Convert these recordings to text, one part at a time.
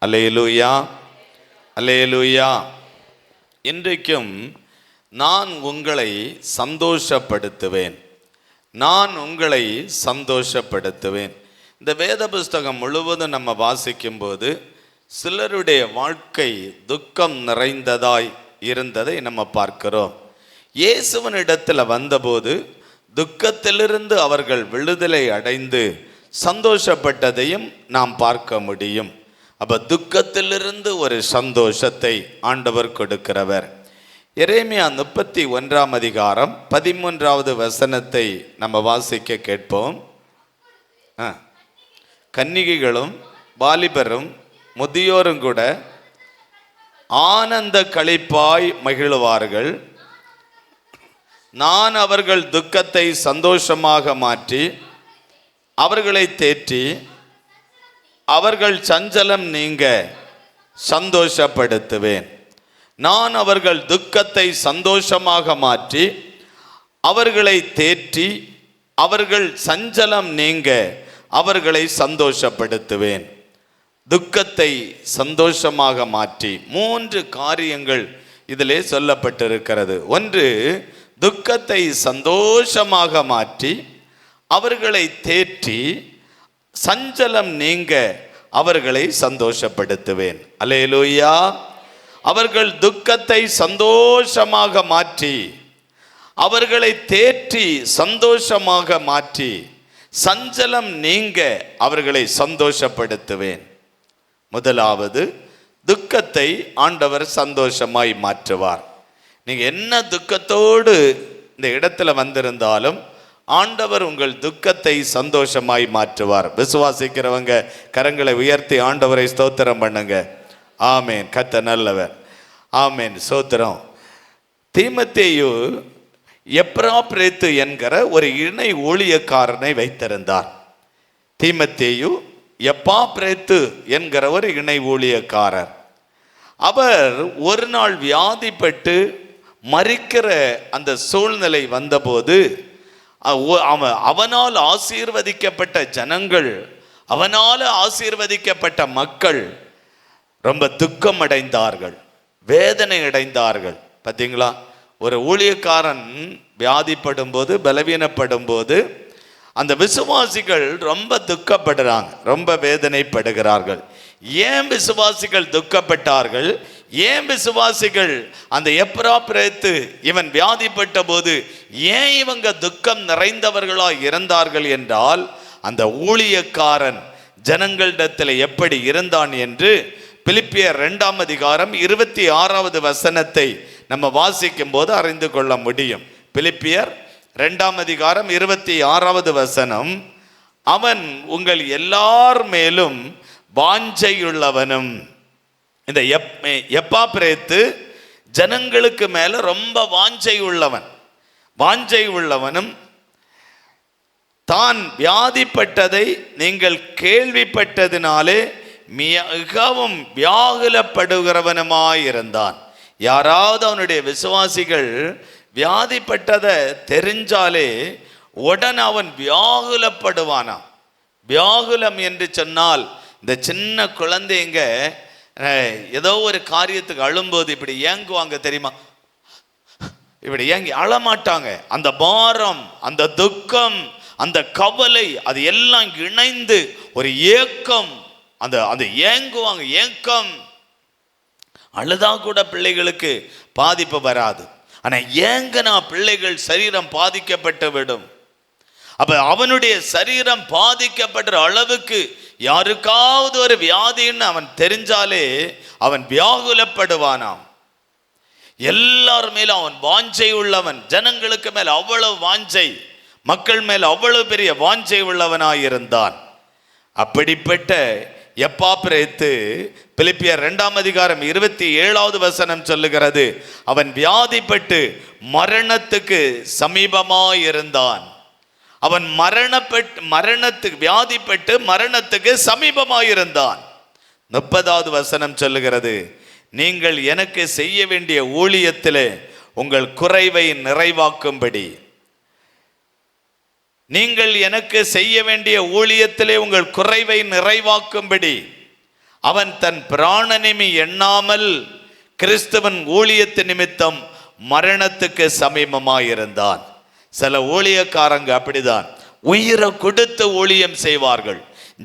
அல்லேலூயா, அல்லேலூயா. இன்றைக்கும் நான் உங்களை சந்தோஷப்படுத்துவேன், நான் உங்களை சந்தோஷப்படுத்துவேன். இந்த வேத புஸ்தகம் முழுவதும் நம்ம வாசிக்கும்போது சிலருடைய வாழ்க்கை துக்கம் நிறைந்ததாய் இருந்ததை நம்ம பார்க்கிறோம். இயேசுவனிடத்தில் வந்தபோது துக்கத்திலிருந்து அவர்கள் விடுதலை அடைந்து சந்தோஷப்பட்டதையும் நாம் பார்க்க முடியும். அப்போ துக்கத்திலிருந்து ஒரு சந்தோஷத்தை ஆண்டவர் கொடுக்கிறவர். எரேமியா 31 அதிகாரம் 13வது வசனத்தை நம்ம வாசிக்க கேட்போம். கன்னிகைகளும் வாலிபரும் முதியோரும் கூட ஆனந்த களிப்பாய் மகிழ்வார்கள். நான் அவர்கள் துக்கத்தை சந்தோஷமாக மாற்றி அவர்களை தேற்றி அவர்கள் சஞ்சலம் நீங்க சந்தோஷப்படுத்துவேன். நான் அவர்கள் துக்கத்தை சந்தோஷமாக மாற்றி அவர்களை தேற்றி அவர்கள் சஞ்சலம் நீங்க அவர்களை சந்தோஷப்படுத்துவேன். துக்கத்தை சந்தோஷமாக மாற்றி 3 காரியங்கள் இதிலே சொல்லப்பட்டிருக்கிறது. ஒன்று, துக்கத்தை சந்தோஷமாக மாற்றி அவர்களை தேற்றி சஞ்சலம் நீங்க அவர்களை சந்தோஷப்படுத்துவேன். அல்லேலூயா. அவர்கள் துக்கத்தை சந்தோஷமாக மாற்றி அவர்களை தேற்றி சந்தோஷமாக மாற்றி சஞ்சலம் நீங்க அவர்களை சந்தோஷப்படுத்துவேன். முதலாவது, துக்கத்தை ஆண்டவர் சந்தோஷமாய் மாற்றுவார். நீங்க என்ன துக்கத்தோடு இந்த இடத்துல வந்திருந்தாலும் ஆண்டவர் உங்கள் துக்கத்தை சந்தோஷமாய் மாற்றுவார். விசுவாசிக்கிறவங்க கரங்களை உயர்த்தி ஆண்டவரை ஸ்தோத்திரம் பண்ணுங்க. ஆமேன். கர்த்தர் நல்லவர். ஆமேன். ஸ்தோத்திரம். தீமோத்தேயு எப்ராப்ரேத்து என்கிற ஒரு இணை ஊழியக்காரனை வைத்திருந்தார். தீமோத்தேயு எப்பாப்ரேத்து என்கிற ஒரு இணை ஊழியக்காரர். அவர் ஒரு நாள் வியாதிப்பட்டு மரிக்கிற அந்த சூழ்நிலை வந்தபோது அவனால் ஆசீர்வதிக்கப்பட்ட ஜனங்கள், அவனால் ஆசீர்வதிக்கப்பட்ட மக்கள் ரொம்ப துக்கம் அடைந்தார்கள், வேதனை அடைந்தார்கள். பார்த்தீங்களா, ஒரு ஊழியக்காரன் வியாதிப்படும் போது, பலவீனப்படும் போது அந்த விசுவாசிகள் ரொம்ப துக்கப்படுறாங்க, ரொம்ப வேதனைப்படுகிறார்கள். ஏன் விசுவாசிகள் துக்கப்பட்டார்கள்? ஏன் விசுவாசிகள் அந்த எப்ராப்ரேத்து இவன் வியாதிப்பட்ட போது ஏன் இவங்க துக்கம் நிறைந்தவர்களாய் இருந்தார்கள் என்றால், அந்த ஊழியக்காரன் ஜனங்களிடத்தில் எப்படி இருந்தான் என்று பிலிப்பியர் 2 அதிகாரம் 26வது வசனத்தை நம்ம வாசிக்கும் போது அறிந்து கொள்ள முடியும். பிலிப்பியர் 2 அதிகாரம் 26வது வசனம், அவன் உங்கள் எல்லார் மேலும் வாஞ்சையுள்ளவனும். இந்த எப்பாப்ரேத்து ஜனங்களுக்கு மேல ரொம்ப வாஞ்சை உள்ளவனும் தான் வியாதிப்பட்டதை நீங்கள் கேள்விப்பட்டதினாலே மிகவும் வியாகுலப்படுகிறவனுமாயிருந்தான். யாராவது அவனுடைய விசுவாசிகள் வியாதிப்பட்டதை தெரிஞ்சாலே உடனே அவன் வியாகுலப்படுவானாம். வியாகுலம் என்று சொன்னால், இந்த சின்ன குழந்தைங்க ஏதோ ஒரு காரியத்துக்கு அழும்போது இப்படி ஏங்குவாங்க தெரியுமா? இப்படி ஏங்கி அழமாட்டாங்க. அந்த பாரம், அந்த துக்கம், அந்த கவலை, அது எல்லாம் இணைந்து ஒரு ஏக்கம், அந்த ஏங்குவாங்க. ஏக்கம் அழுதா கூட பிள்ளைகளுக்கு பாதிப்பு வராது. ஆனா ஏங்கனா பிள்ளைகள் சரீரம் பாதிக்கப்பட்டு விடும். அப்ப அவனுடைய சரீரம் பாதிக்கப்படுற அளவுக்கு யாருக்காவது ஒரு வியாதின்னு அவன் தெரிஞ்சாலே அவன் வியாகுலப்படுவானாம். எல்லார் மேலும் அவன் வாஞ்சை உள்ளவன். ஜனங்களுக்கு மேல் அவ்வளவு வாஞ்சை, மக்கள் மேல் அவ்வளவு பெரிய வாஞ்சை உள்ளவனாயிருந்தான். அப்படிப்பட்ட எப்பாப்ரேத்து பிலிப்பியர் 2 அதிகாரம் 27வது வசனம் சொல்லுகிறது, அவன் வியாதிப்பட்டு மரணத்துக்கு சமீபமாயிருந்தான். அவன் வியாதிப்பட்டு மரணத்துக்கு சமீபமாயிருந்தான். 30வது வசனம் சொல்லுகிறது, நீங்கள் எனக்கு செய்ய வேண்டிய ஊழியத்திலே உங்கள் குறைவை நிறைவாக்கும்படி, நீங்கள் எனக்கு செய்ய வேண்டிய ஊழியத்திலே உங்கள் குறைவை நிறைவாக்கும்படி அவன் தன் பிராணனிமி எண்ணாமல் கிறிஸ்துவன் ஊழியத்து நிமித்தம் மரணத்துக்கு சமீபமாயிருந்தான். சில ஊழியக்காரங்க அப்படிதான், உயிரை கொடுத்து ஊழியம் செய்வார்கள்,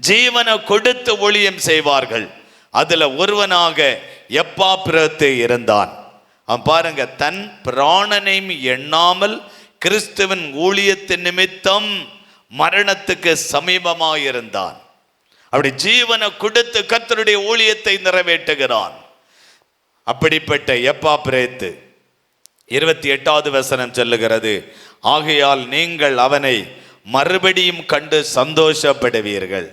ஜீவனை கொடுத்து ஊழியம் செய்வார்கள். அதுல ஒருவனாக எப்பாப்பிரத்து இருந்தான். அவன் பாருங்க, தன் பிராணனை எண்ணாமல் கிறிஸ்துவின் ஊழியத்தின் நிமித்தம் மரணத்துக்கு சமீபமாயிருந்தான். அப்படி ஜீவனை கொடுத்து கர்த்தருடைய ஊழியத்தை நிறைவேற்றுகிறான். அப்படிப்பட்ட எப்பாப்பிரத்து 28வது வசனம் சொல்லுகிறது, ஆகையால் நீங்கள் அவனை மறுபடியும் கண்டு சந்தோஷப்படுவீர்கள்.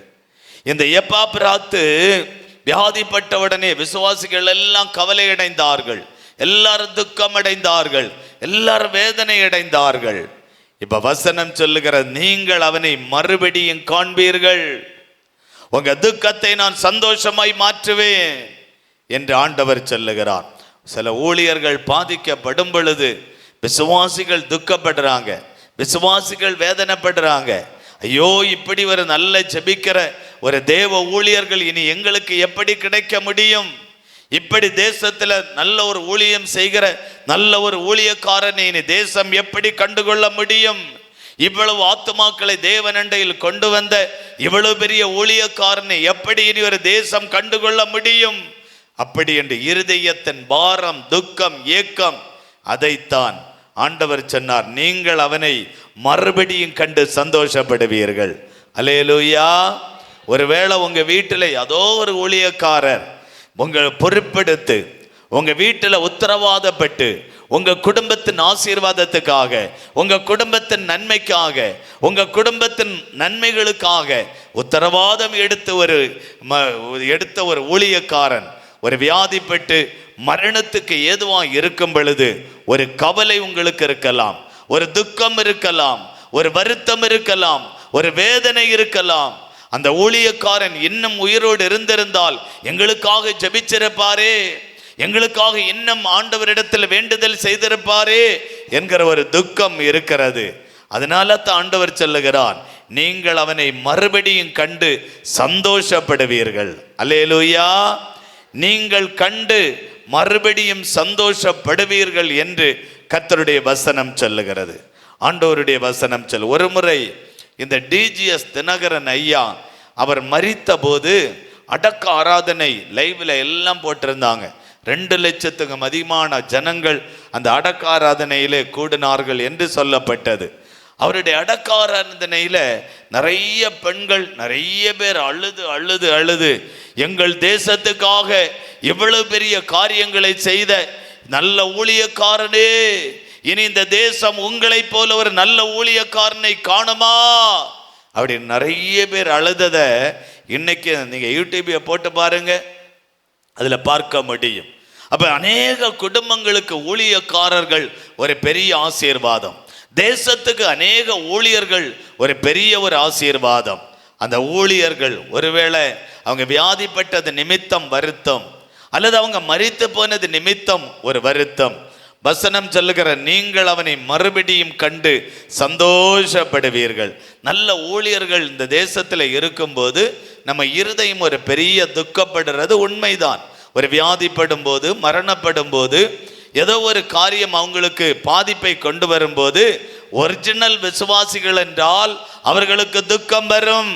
இந்த எப்பாப்பிராத்து வியாதிப்பட்டவுடனே விசுவாசிகள் எல்லாம் கவலை அடைந்தார்கள், எல்லாரும் துக்கம் அடைந்தார்கள், எல்லாரும் வேதனை அடைந்தார்கள். இப்ப வசனம் சொல்லுகிற, நீங்கள் அவனை மறுபடியும் காண்பீர்கள், உங்க துக்கத்தை நான் சந்தோஷமாய் மாற்றுவேன் என்று ஆண்டவர் சொல்லுகிறார். சில ஊழியர்கள் பாதிக்கப்படும் பொழுது விசுவாசிகள் துக்கப்படுறாங்க, விசுவாசிகள் வேதனைப்படுறாங்க. ஐயோ, இப்படி ஒரு நல்ல ஜெபிக்கிற ஒரு தேவ ஊழியர்கள் இனி எங்களுக்கு எப்படி கிடைக்க முடியும்? இப்படி தேசத்துல நல்ல ஒரு ஊழியம் செய்கிற நல்ல ஒரு ஊழியக்காரனை இனி தேசம் எப்படி கண்டுகொள்ள முடியும்? இவ்வளவு ஆத்துமாக்களை தேவனண்டையில் கொண்டு வந்த இவ்வளவு பெரிய ஊழியக்காரனை எப்படி இனி ஒரு தேசம் கண்டுகொள்ள முடியும்? அப்படி என்று இருதயத்தின் பாரம், துக்கம், ஏக்கம், அதைத்தான் ஆண்டவர் சொன்னார், நீங்கள் அவனை மறுபடியும் கண்டு சந்தோஷப்படுவீர்கள். அல்லேலூயா. ஒருவேளை உங்க வீட்டில் ஏதோ ஒரு ஊழியக்காரர் உங்களை பொறுப்பெடுத்து உங்க வீட்டில் உத்தரவாதப்பட்டு உங்க குடும்பத்தின் ஆசீர்வாதத்துக்காக, உங்க குடும்பத்தின் நன்மைக்காக, உங்க குடும்பத்தின் நன்மைகளுக்காக உத்தரவாதம் எடுத்த ஒரு ஊழியக்காரன் ஒரு வியாதிப்பட்டு மரணத்துக்கு ஏதுவாக இருக்கும் பொழுது ஒரு கவலை உங்களுக்கு இருக்கலாம், ஒரு துக்கம் இருக்கலாம், ஒரு வருத்தம் இருக்கலாம், ஒரு வேதனை இருக்கலாம். அந்த ஊழியக்காரன் இன்னும் உயிரோடு இருந்திருந்தால் எங்களுக்காக ஜெபிச்சிருப்பாரே, எங்களுக்காக இன்னும் ஆண்டவரிடத்தில் வேண்டுதல் செய்திருப்பாரே என்கிற ஒரு துக்கம் இருக்கிறது. அதனால தான் ஆண்டவர் சொல்லுகிறார், நீங்கள் அவனை மறுபடியும் கண்டு சந்தோஷப்படுவீர்கள். அல்லேலூயா. நீங்கள் கண்டு மறுபடியும் சந்தோஷப்படுவீர்கள் என்று கர்த்தருடைய வசனம் சொல்லுகிறது. ஆண்டவருடைய வசனம் ஒரு முறை இந்த டிஜிஎஸ் தினகரன் ஐயா அவர் மரித்த போது அடக்க ஆராதனை லைவ்ல எல்லாம் போட்டிருந்தாங்க. 2 லட்சத்துக்கும் அதிகமான ஜனங்கள் அந்த அடக்க ஆராதனையிலே கூடினார்கள் என்று சொல்லப்பட்டது. அவருடைய அடக்க ஆராதனையில நிறைய பெண்கள், நிறைய பேர் அழுது அழுது அழுது, எங்கள் தேசத்துக்காக இவ்வளவு பெரிய காரியங்களை செய்த நல்ல ஊழியக்காரனே, இனி இந்த தேசம் உங்களை போல ஒரு நல்ல ஊழியக்காரனை காணுமா அப்படி நிறைய பேர் அழுதத இன்னைக்கு நீங்க யூடியூபை போட்டு பாருங்க, அதுல பார்க்க முடியும். அப்ப அநேக குடும்பங்களுக்கு ஊழியக்காரர்கள் ஒரு பெரிய ஆசீர்வாதம், தேசத்துக்கு அநேக ஊழியர்கள் ஒரு பெரிய ஒரு ஆசீர்வாதம். அந்த ஊழியர்கள் ஒருவேளை அவங்க வியாதிப்பட்டது நிமித்தம் வருத்தம், அல்லது அவங்க மரித்து போனது நிமித்தம் ஒரு வருத்தம், வசனம் சொல்லுகிற நீங்கள் அவனை மறுபடியும் கண்டு சந்தோஷப்படுவீர்கள். நல்ல ஊழியர்கள் இந்த தேசத்தில் இருக்கும்போது நம்ம இருதயம் ஒரு பெரிய துக்கப்படுறது உண்மைதான். ஒரு வியாதிப்படும் போது, மரணப்படும் போது, ஏதோ ஒரு காரியம் அவங்களுக்கு பாதிப்பை கொண்டு வரும்போது ஒரிஜினல் விசுவாசிகள் என்றால் அவர்களுக்கு துக்கம் வரும்.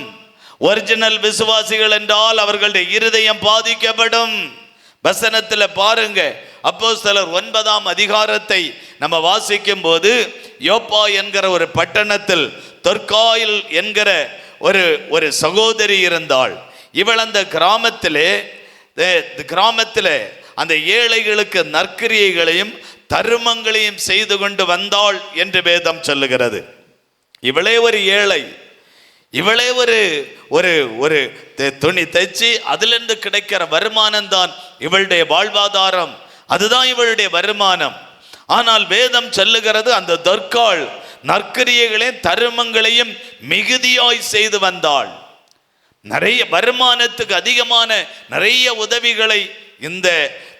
ஒரிஜினல் விசுவாசிகள் என்றால் அவர்களுடைய இருதயம் பாதிக்கப்படும். வசனத்தில் பாருங்க, அப்போஸ்தலர் 9ஆம் அதிகாரத்தை நம்ம வாசிக்கும் போது, யோப்பா என்கிற ஒரு பட்டணத்தில் தொற்காயில் என்கிற ஒரு சகோதரி இருந்தாள். இவள் அந்த கிராமத்திலே அந்த ஏழைகளுக்கு நற்கிரியைகளையும் தருமங்களையும் செய்து கொண்டு வந்தாள் என்று வேதம் சொல்லுகிறது. இவளே ஒரு ஏழை, இவளே ஒரு துணி தைச்சு அதிலிருந்து கிடைக்கிற வருமானம் தான் இவளுடைய வாழ்வாதாரம், அதுதான் இவளுடைய வருமானம். ஆனால் வேதம் சொல்லுகிறது, அந்த தொற்காள் நற்கிரியைகளையும் தருமங்களையும் மிகுதியாய் செய்து வந்தாள். நிறைய வருமானத்துக்கு அதிகமான நிறைய உதவிகளை இந்த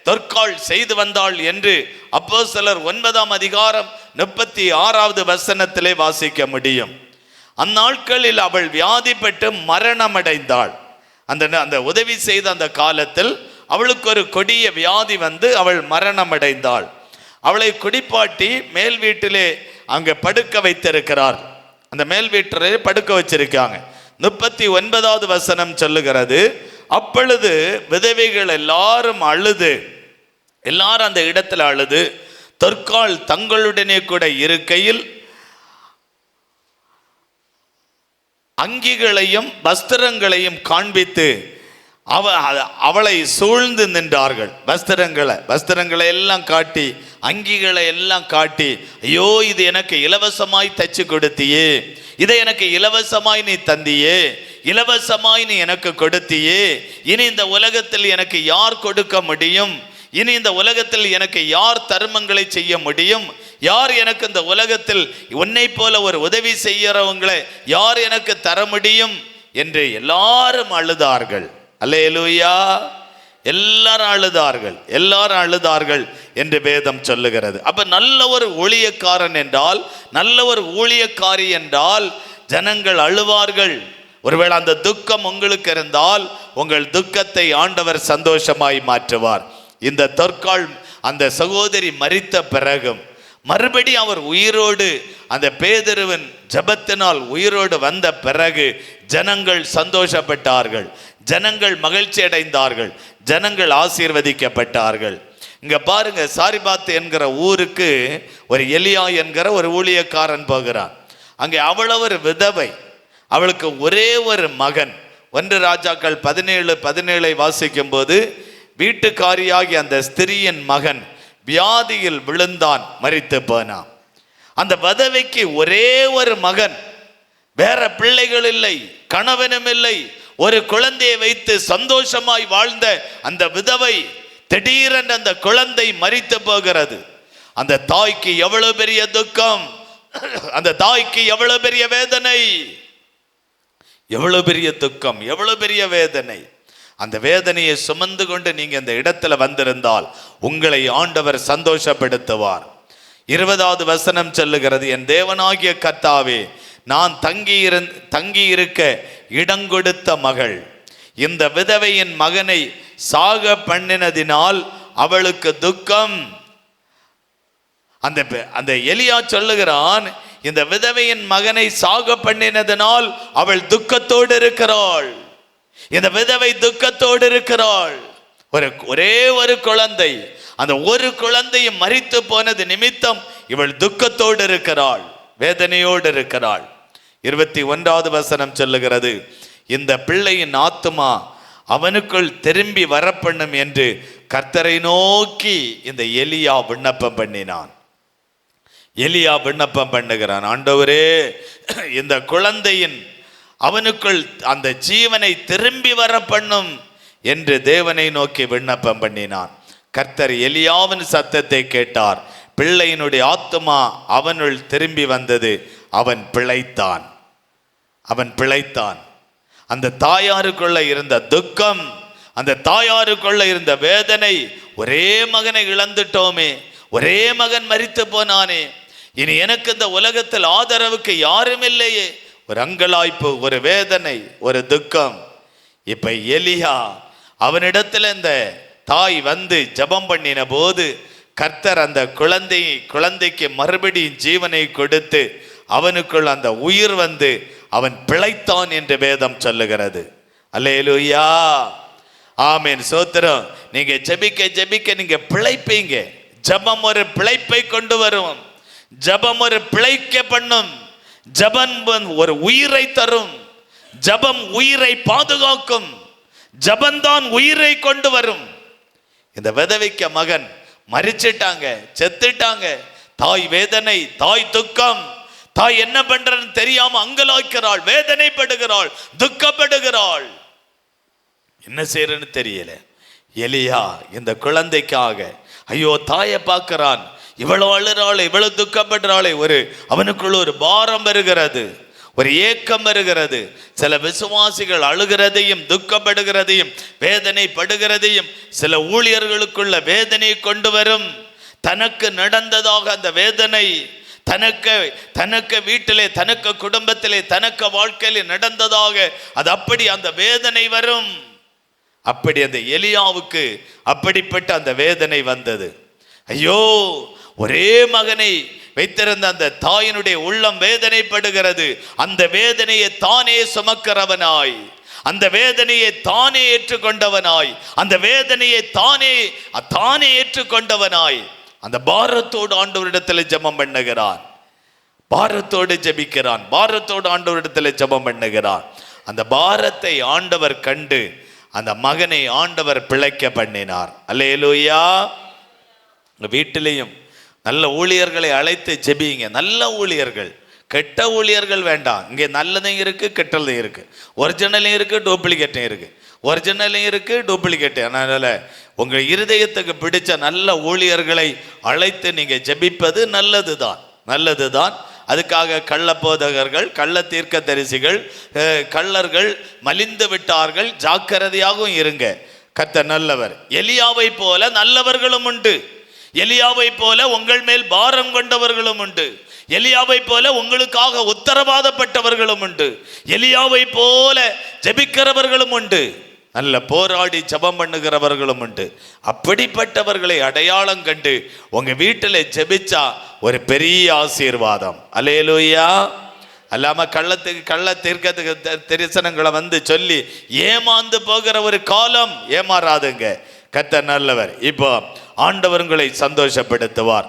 தொற்காள் செய்து வந்தாள் என்று அப்போஸ்தலர் 9ஆம் அதிகாரம் 36வது வசனத்திலே வாசிக்க முடியும். அந்நாட்களில் அவள் வியாதிப்பட்டு மரணமடைந்தாள். அந்த உதவி செய்த அந்த காலத்தில் அவளுக்கு ஒரு கொடிய வியாதி வந்து அவள் மரணம் அடைந்தாள். அவளை குடிப்பாட்டி மேல் வீட்டிலே அங்கே படுக்க வைத்திருக்கிறார். அந்த மேல் வீட்டிலே படுக்க வச்சிருக்காங்க. 39வது வசனம் சொல்லுகிறது, அப்பொழுது விதவைகள் எல்லாரும் அழுது, எல்லாரும் அந்த இடத்துல அழுது, தொற்கால் தங்களுடனே கூட இருக்கையில் அங்கிகளையும் வஸ்திரங்களையும் காண்பித்து அவளை சூழ்ந்து நின்றார்கள். வஸ்திரங்களை எல்லாம் காட்டி, அங்கிகளை எல்லாம் காட்டி, ஐயோ இது எனக்கு இலவசமாய் தச்சு கொடுத்தியே, இதை எனக்கு இலவசமாய் நீ தந்தியே, இலவசமாய் நீ எனக்கு கொடுத்தியே, இனி இந்த உலகத்தில் எனக்கு யார் கொடுக்க முடியும், இனி இந்த உலகத்தில் எனக்கு யார் தர்மங்களை செய்ய முடியும், யார் எனக்கு இந்த உலகத்தில் உன்னை போல ஒரு உதவி செய்யறவங்களை யார் எனக்கு தர முடியும் என்று எல்லாரும் அழுதார்கள். அல்லேலூயா. எல்லாரும் அழுதார்கள் என்று வேதம் சொல்லுகிறது. அப்ப நல்ல ஒரு ஊழியக்காரன் என்றால், நல்ல ஒரு ஊழியக்காரி என்றால் ஜனங்கள் அழுவார்கள். ஒருவேளை அந்த துக்கம் உங்களுக்கு இருந்தால் உங்கள் துக்கத்தை ஆண்டவர் சந்தோஷமாய் மாற்றுவார். இந்த தொற்கால் அந்த சகோதரி மரித்த பிறகும் மறுபடி அவர் உயிரோடு, அந்த பேதுருவின் ஜெபத்தினால் உயிரோடு வந்த பிறகு ஜனங்கள் சந்தோஷப்பட்டார்கள், ஜனங்கள் மகிழ்ச்சி அடைந்தார்கள், ஜனங்கள் ஆசீர்வதிக்கப்பட்டார்கள். இங்க பாருங்க, சாரிபாத் என்கிற ஊருக்கு ஒரு எலியா என்கிற ஒரு ஊழியக்காரன் போகிறான். அங்கே அவ்வளவு ஒரு விதவை, அவளுக்கு ஒரே ஒரு மகன். 1 ராஜாக்கள் 17:17 வாசிக்கும் போது, வீட்டுக்காரியாகி அந்த ஸ்திரியின் மகன் வியாதியில் விழுந்தான், மரித்து போனான். அந்த விதவைக்கு ஒரே ஒரு மகன், வேற பிள்ளைகள் இல்லை, கணவனும் இல்லை, ஒரு குழந்தையை வைத்து சந்தோஷமாய் வாழ்ந்த அந்த விதவை திடீரென்று அந்த குழந்தை மரித்து போகிறது. அந்த தாய்க்கு எவ்வளவு பெரிய துக்கம், அந்த தாய்க்கு எவ்வளவு பெரிய வேதனை, எவ்வளவு பெரிய துக்கம், எவ்வளவு பெரிய வேதனை. அந்த வேதனையை சுமந்து கொண்டு நீங்க இந்த இடத்துல வந்திருந்தால் உங்களை ஆண்டவர் சந்தோஷப்படுத்துவார். 20வது வசனம் சொல்லுகிறது, என் தேவனாகிய கர்த்தாவே, நான் தங்கி இருக்க இடங்கொடுத்த மகள் இந்த விதவையின் மகனை சாக பண்ணினதினால் அவளுக்கு துக்கம். அந்த எலியா சொல்லுகிறான், இந்த விதவையின் மகனை சாக பண்ணினதினால் அவள் துக்கத்தோடு இருக்கிறாள். இந்த விதவை துக்கத்தோடு இருக்கிறாள். ஒரே ஒரு குழந்தை, அந்த ஒரு குழந்தையும் மரித்து போனது நிமித்தம் இவள் துக்கத்தோடு இருக்கிறாள், வேதனையோடு இருக்கிறாள். 21வது வசனம் சொல்லுகிறது, இந்த பிள்ளையின் ஆத்துமா அவனுக்குள் திரும்பி வரப்பண்ணும் என்று கர்த்தரை நோக்கி இந்த எலியா விண்ணப்பம் பண்ணினான். எலியா விண்ணப்பம் பண்ணுகிறான், ஆண்டவரே இந்த குழந்தையின் அவனுக்குள் அந்த ஜீவனை திரும்பி வர பண்ணும் என்று தேவனை நோக்கி விண்ணப்பம் பண்ணினான். கர்த்தர் எலியாவின் சத்தத்தை கேட்டார். பிள்ளையினுடைய ஆத்துமா அவனுள் திரும்பி வந்தது. அவன் பிழைத்தான். அந்த தாயாருக்குள்ள இருந்த துக்கம், அந்த தாயாருக்குள்ள இருந்த வேதனை, ஒரே மகனை இழந்துட்டோமே, ஒரே மகன் மரித்து போனானே, இனி எனக்கு இந்த உலகத்தில் ஆதரவுக்கு யாரும் இல்லையே, ஒரு அங்கலாய்ப்பு, ஒரு வேதனை, ஒரு துக்கம். இப்ப எலியா அவனிடத்துல இந்த தாய் வந்து ஜெபம் பண்ணின போது கர்த்தர் அந்த குழந்தைக்கு மறுபடியும் ஜீவனை கொடுத்து அவனுக்குள் அந்த உயிர் வந்து அவன் பிழைத்தான் என்று வேதம் சொல்லுகிறது. அல்லேலூயா, ஆமென், சோத்திரம். நீங்க ஜெபிக்க நீங்க பிழைப்பீங்க. ஜெபம் ஒரு பிழைப்பை கொண்டு வரும். ஜெபம் ஒரு பிழைக்க பண்ணும். ஜெபம் ஒரு உயிரை தரும். ஜெபம் உயிரை பாதுகாக்கும். ஜெபம்தான் உயிரை கொண்டு வரும். இந்த விதவைக்கு மகன் மரிச்சிட்டாங்க, செத்துட்டாங்க. தாய் வேதனை, தாய் துக்கம். தாய் என்ன பண்றன்னு தெரியாம அங்கலாய்க்கிறாள், வேதனைப்படுகிறாள், துக்கப்படுகிறாள். என்ன செய்யறன்னு தெரியல. எலியா இந்த குழந்தைக்காக ஐயோ தாயை பார்க்கிறான். இவ்வளவு அழுறாளே, இவ்வளவு துக்கப்படுறாளே. அவனுக்குள்ள ஒரு பாரம் வருகிறது, ஒரு ஏக்கம் வருகிறது. சில விசுவாசிகள் அழுகிறதையும் துக்கப்படுகிறதையும் வேதனைப்படுகிறதையும் சில ஊழியர்களுக்குள்ள வேதனை கொண்டு வரும். தனக்கு நடந்ததாக அந்த வேதனை, தனக்கு வீட்டிலே, தனக்கு குடும்பத்திலே, தனக்கு வாழ்க்கையிலே நடந்ததாக அது அப்படி அந்த வேதனை வரும். அப்படி அந்த எலியாவுக்கு அப்படிப்பட்ட அந்த வேதனை வந்தது. ஐயோ, ஒரே மகனை வைத்திருந்த அந்த தாயினுடைய உள்ளம் வேதனைப்படுகிறது. அந்த வேதனையை தானே சுமக்கிறவனாய், அந்த வேதனையை தானே ஏற்றுக்கொண்டவனாய், அந்த வேதனையை தானே ஏற்றுக்கொண்டவனாய் அந்த பாரத்தோடு ஆண்டவரிடத்தில் ஜெபம் பண்ணுகிறான். பாரத்தோடு ஜெபிக்கிறான், பாரத்தோடு ஆண்டவரிடத்தில் ஜெபம் பண்ணுகிறான். அந்த பாரத்தை ஆண்டவர் கண்டு அந்த மகனை ஆண்டவர் பிழைக்க பண்ணினார். அல்லேலூயா. வீட்டிலையும் நல்ல ஊழியர்களை அழைத்து ஜெபிங்க. நல்ல ஊழியர்கள், கெட்ட ஊழியர்கள் வேண்டாம். இங்கே நல்லதும் இருக்கு, கெட்டதும் இருக்கு. ஒரிஜினலும் இருக்கு, டூப்ளிகேட்டும் இருக்கு. ஒரிஜினலும் இருக்கு, டூப்ளிகேட். அதனால உங்கள் இருதயத்துக்கு பிடிச்ச நல்ல ஊழியர்களை அழைத்து நீங்க ஜெபிப்பது நல்லதுதான், நல்லதுதான். அதுக்காக கள்ள போதகர்கள், கள்ள தீர்க்க தரிசிகள், கள்ளர்கள் மலிந்து விட்டார்கள். ஜாக்கிரதையாகவும் இருங்க. கர்த்தர் நல்லவர். எலியாவை போல நல்லவர்களும் உண்டு. எலியாவை போல உங்கள் மேல் பாரம் கொண்டவர்களும் உண்டு. எலியாவை போல உங்களுக்காக உத்தரவாதப்பட்டவர்களும் உண்டு. எலியாவை போல ஜெபிக்கிறவர்களும் உண்டு. நல்ல போராடி ஜெபம் பண்ணுகிறவர்களும் உண்டு. அப்படிப்பட்டவர்களை அடையாளம் கண்டு உங்க வீட்டில் ஜெபிச்சா ஒரு பெரிய ஆசீர்வாதம். அல்லேலூயா. அல்லாம கள்ள தீர்க்க தரிசனங்களை வந்து சொல்லி ஏமாந்து போகிற ஒரு காலம். ஏமாறாதுங்க. கர்த்தர் நல்லவர். இப்போ ஆண்டவர்களை சந்தோஷப்படுத்துவார்.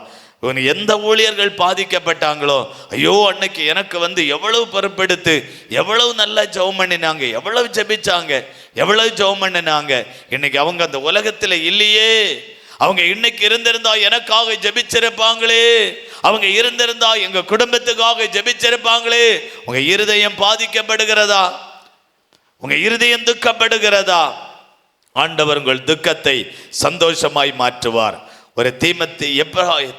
எந்த ஊழியர்கள் பாதிக்கப்பட்டாங்களோ, ஐயோ அன்னைக்கு எனக்கு வந்து எவ்வளவு பொறுப்பெடுத்து எவ்வளவு நல்லா ஜெபம் பண்ணினாங்க, எவ்வளவு ஜெபிச்சாங்க, எவ்வளவு ஜெபம் பண்ணினாங்க, இன்னைக்கு அவங்க அந்த உலகத்தில் இல்லையே. அவங்க இன்னைக்கு இருந்திருந்தா எனக்காக ஜெபிச்சிருப்பாங்களே, அவங்க இருந்திருந்தா எங்க குடும்பத்துக்காக ஜெபிச்சிருப்பாங்களே. உங்க இருதயம் பாதிக்கப்படுகிறதா? உங்க இருதயம் துக்கப்படுகிறதா? ஆண்டவர் உங்கள் துக்கத்தை சந்தோஷமாய் மாற்றுவார். ஒரு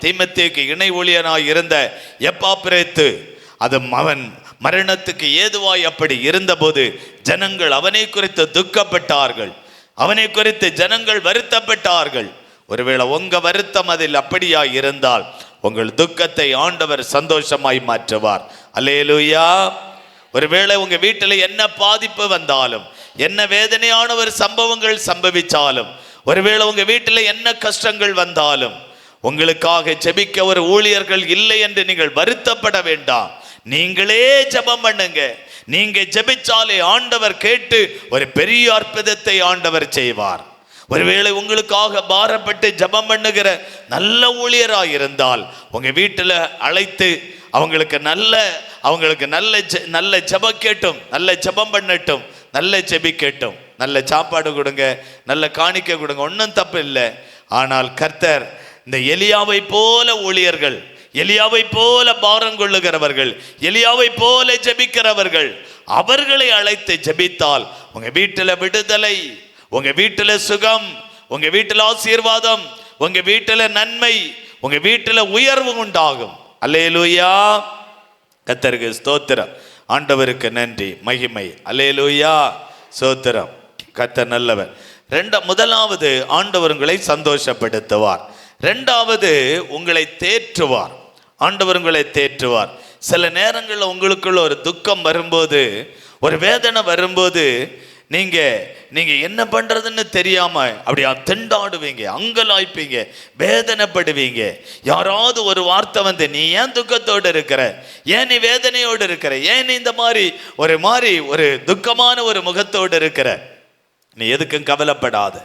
தீமத்தேயுக்கு இணை ஊழியனாய் இருந்த எப்பாப்பிரேத்து, அது அவன் மரணத்துக்கு ஏதுவாய் அப்படி இருந்தபோது ஜனங்கள் அவனை குறித்து துக்கப்பட்டார்கள், அவனை குறித்து ஜனங்கள் வருத்தப்பட்டார்கள். ஒருவேளை உங்க வருத்தம் அதில் அப்படியா இருந்தால் உங்கள் துக்கத்தை ஆண்டவர் சந்தோஷமாய் மாற்றுவார். அல்லேலூயா. ஒருவேளை உங்க வீட்டில் என்ன பாதிப்பு வந்தாலும், என்ன வேதனையான ஒரு சம்பவங்கள் சம்பவிச்சாலும், ஒருவேளை உங்க வீட்டில் என்ன கஷ்டங்கள் வந்தாலும், உங்களுக்காக ஜெபிக்க ஒரு ஊழியர்கள் இல்லை என்று நீங்கள் வருத்தப்பட வேண்டாம். நீங்களே ஜெபம் பண்ணுங்க. நீங்க ஜெபிச்சாலே ஆண்டவர் கேட்டு ஒரு பெரிய அற்புதத்தை ஆண்டவர் செய்வார். ஒருவேளை உங்களுக்காக பாரப்பட்டு ஜெபம் பண்ணுகிற நல்ல ஊழியராக இருந்தால் உங்க வீட்டில் அழைத்து அவங்களுக்கு நல்ல ஜெபம் கேட்டும், நல்ல ஜெபம் பண்ணட்டும், நல்ல ஜெபிக்கட்டும், நல்ல சாப்பாடு கொடுங்க, நல்ல காணிக்கை கொடுங்க, ஒன்றும் தப்பு இல்லை. ஆனால் கர்த்தர் இந்த எலியாவை போல ஊழியர்கள், எலியாவை போல பாரம் கொள்ளுகிறவர்கள், எலியாவை போல ஜெபிக்கிறவர்கள், அவர்களை அழைத்து ஜெபித்தால் உங்க வீட்டில் விடுதலை, உங்க வீட்டில் சுகம், உங்க வீட்டில் ஆசீர்வாதம், உங்க வீட்டில் நன்மை, உங்க வீட்டில் உயர்வு உண்டாகும். அல்லேலூயா. கர்த்தருக்கு ஸ்தோத்திரம். ஆண்டவருக்கு நன்றி, மகிமை. அல்லேலூயா. ஸ்தோத்திரம். கர்த்தர் நல்லவர். முதலாவது ஆண்டவர் உங்களை சந்தோஷப்படுத்துவார். இரண்டாவது உங்களை தேற்றுவார். ஆண்டவர் உங்களை தேற்றுவார். சில நேரங்களில் உங்களுக்குள்ள ஒரு துக்கம் வரும்போது, ஒரு வேதனை வரும்போது நீங்க என்ன பண்றதுன்னு தெரியாம அப்படியா திண்டாடுவீங்க, அங்கலாய்ப்பீங்க, வேதனைப்படுவீங்க. யாராவது ஒரு வார்த்தை வந்து, நீ ஏன் துக்கத்தோடு இருக்கிற, ஏன் நீ வேதனையோடு இருக்கிற, ஏன் நீ இந்த மாதிரி ஒரு துக்கமான ஒரு முகத்தோடு இருக்கிற, நீ எதுக்கும் கவலைப்படாத,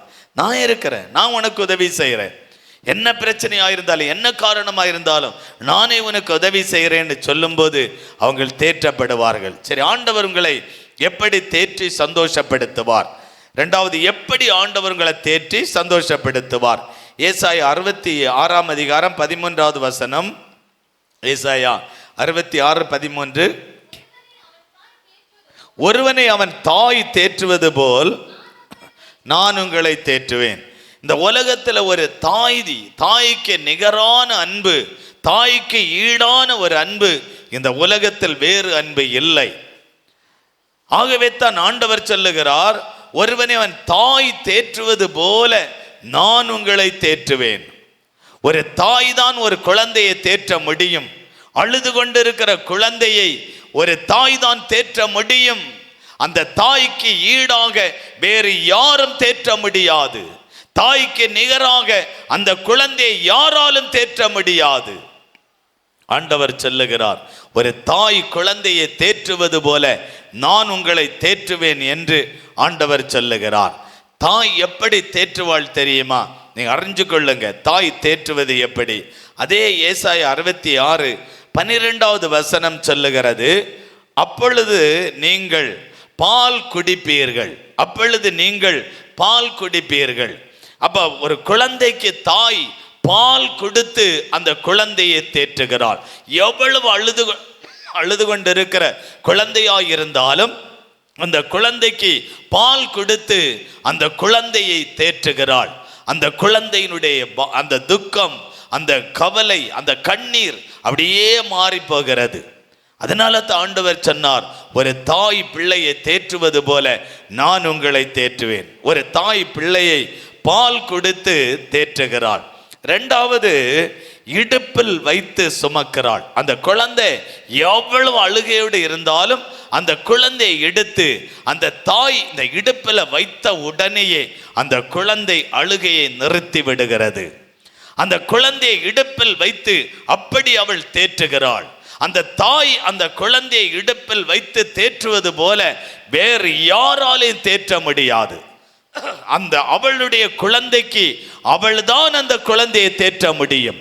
நான் இருக்கிறேன், நான் உனக்கு உதவி செய்கிறேன். என்ன பிரச்சனையாயிருந்தாலும், என்ன காரணமாயிருந்தாலும் நானே உனக்கு உதவி செய்கிறேன்னு சொல்லும்போது அவங்க தேற்றப்படுவார்கள். சரி, ஆண்டவர் உங்களை எப்படி தேற்றி சந்தோஷப்படுத்துவார்? இரண்டாவது, எப்படி ஆண்டவர் உங்களை தேற்றி சந்தோஷப்படுத்துவார்? ஏசாயா 66 அதிகாரம் 13வது வசனம். ஏசாயா 66:13. ஒருவனை அவன் தாய் தேற்றுவது போல் நான் உங்களை தேற்றுவேன். இந்த உலகத்தில் ஒரு தாய்க்கு நிகரான அன்பு, தாய்க்கு ஈடான ஒரு அன்பு இந்த உலகத்தில் வேறு அன்பு இல்லை. ஆகவே தான் ஆண்டவர் சொல்லுகிறார், ஒருவனை அவன் தாய் தேற்றுவது போல நான் உங்களை தேற்றுவேன். ஒரு தாய் தான் ஒரு குழந்தையை தேற்ற முடியும். அழுது கொண்டிருக்கிற குழந்தையை ஒரு தாய் தான் தேற்ற முடியும். அந்த தாய்க்கு ஈடாக வேறு யாரும் தேற்ற முடியாது. தாய்க்கு நிகராக அந்த குழந்தையை யாராலும் தேற்ற முடியாது. ஆண்டவர் சொல்லுகிறார், ஒரு தாய் குழந்தையை தேற்றுவது போல நான் உங்களை தேற்றுவேன் என்று ஆண்டவர் சொல்லுகிறார். தாய் எப்படி தேற்றுவாள் தெரியுமா? நீங்க அறிஞ்சு கொள்ளுங்க, தாய் தேற்றுவது எப்படி. அதே ஏசாயா 66:12 வசனம் சொல்லுகிறது, அப்பொழுது நீங்கள் பால் குடிப்பீர்கள், அப்பொழுது நீங்கள் பால் குடிப்பீர்கள். அப்ப ஒரு குழந்தைக்கு தாய் பால் கொடுத்து அந்த குழந்தையை தேற்றுகிறாள். எவ்வளவு அழுது கொண்டிருக்கிற குழந்தையாய் இருந்தாலும் அந்த குழந்தைக்கு பால் கொடுத்து அந்த குழந்தையை தேற்றுகிறாள். அந்த குழந்தையினுடைய அந்த துக்கம், அந்த கவலை, அந்த கண்ணீர் அப்படியே மாறி போகிறது. அதனால தான் ஆண்டவர் சொன்னார், ஒரு தாய் பிள்ளையை தேற்றுவது போல நான் உங்களை தேற்றுவேன். ஒரு தாய் பிள்ளையை பால் கொடுத்து தேற்றுகிறாள். இரண்டாவது, இடுப்பில் வைத்து சுமக்கிறாள். அந்த குழந்தை எவ்வளவு அழுகையோடு இருந்தாலும் அந்த குழந்தையை எடுத்து அந்த தாய் இந்த இடுப்பில் வைத்த உடனேயே அந்த குழந்தை அழுகையை நிறுத்தி விடுகிறது. அந்த குழந்தையை இடுப்பில் வைத்து அப்படி அவள் தேற்றுகிறாள். அந்த தாய் அந்த குழந்தையை இடுப்பில் வைத்து தேற்றுவது போல வேறு யாராலையும் தேற்ற முடியாது. அந்த அவளுடைய குழந்தைக்கு அவள்தான் அந்த குழந்தையை தேற்ற முடியும்.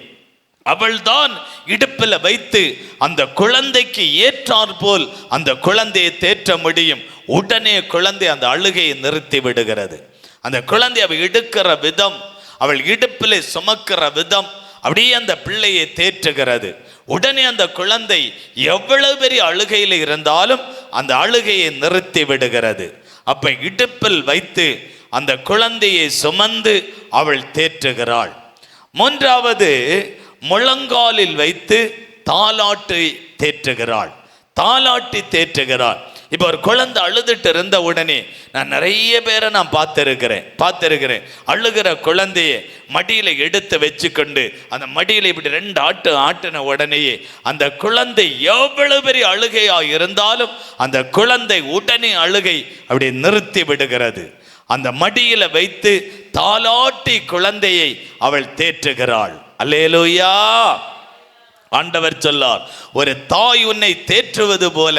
அவள்தான் இடுப்பில் வைத்து அந்த குழந்தைக்கு ஏற்றாற் போல் அந்த குழந்தையை தேற்ற முடியும். உடனே குழந்தை அந்த அழுகையை நிறுத்தி விடுகிறது. அந்த குழந்தை அவள் எடுக்கிற விதம், அவள் இடுப்பிலே சுமக்கிற விதம் அப்படியே அந்த பிள்ளையை தேற்றுகிறது. உடனே அந்த குழந்தை எவ்வளவு பெரிய அழுகையில் இருந்தாலும் அந்த அழுகையை நிறுத்தி விடுகிறது. அப்ப இடுப்பில் வைத்து அந்த குழந்தையை சுமந்து அவள் தேற்றுகிறாள். மூன்றாவது, முழங்காலில் வைத்து தாலாட்டி தேற்றுகிறாள். தாலாட்டி தேற்றுகிறாள். இப்போ ஒரு குழந்தை அழுதுட்டு இருந்த உடனே நான் நிறைய பேரை நான் பார்த்துருக்கிறேன். அழுகிற குழந்தைய மடியில் எடுத்து வச்சுக்கொண்டு அந்த மடியில் இப்படி 2 ஆட்டின உடனேயே அந்த குழந்தை எவ்வளவு பெரிய அழுகையாக இருந்தாலும் அந்த குழந்தை உடனே அழுகை அப்படி நிறுத்தி விடுகிறது. அந்த மடியில் வைத்து தாலாட்டி குழந்தையை அவள் தேற்றுகிறாள். அல்லேலூயா. ஆண்டவர் சொல்லார், ஒரு தாய் உன்னை தேற்றுவது போல